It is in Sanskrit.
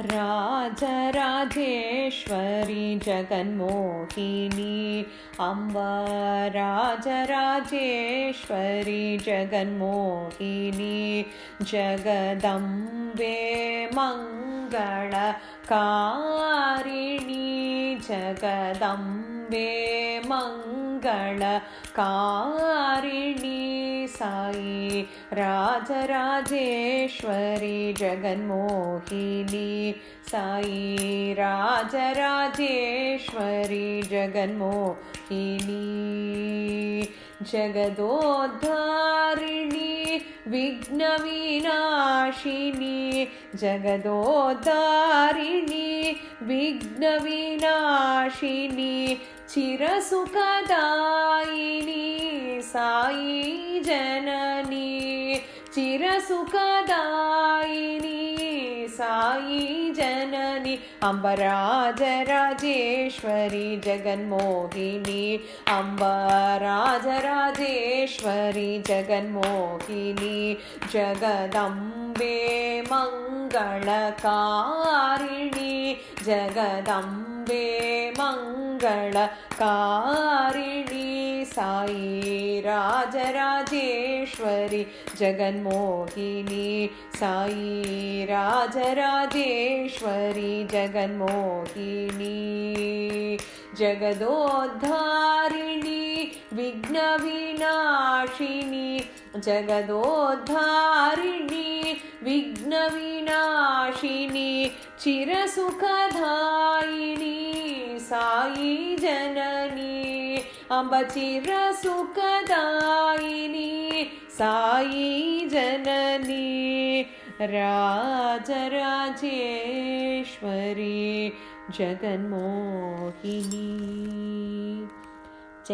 राजराजेश्वरी जगन्मोहिनी अम्ब राजराजेश्वरी जगन्मोहिनी जगदम्बे मङ्गलकारिणी जगदम्बे मङ्गलकारिणी साई राजराजेश्वरी जगन्मोहिनी साई राजराजेश्वरी जगन्मोहिनी जगदोद्धारिणी विघ्नविनाशिनी जगदोद्धारिणी विघ्नविनाशिनी चिरसुखदायिनी साई जननी चिरसुखदायिनी साई जननी अम्ब राजराजेश्वरी जगन्मोहिनी अम्ब राजराजेश्वरी जगन्मोहिनी जगदम्बे मङ्गलकारिणी जगदम्बे मङ्गलकारिणी साई राजराजेश्वरी जगन्मोहिनी साई राजराजेश्वरी जगन्मोहिनी जगदोद्धारिणी विघ्नविनाशिनी जगदोद्धारिणी विघ्नविनाशिनी चिरसुखदायिनी साई जननी अम्ब चिरसुखदायिनी साई जननी राजराजेश्वरी जगन्मोहिनी।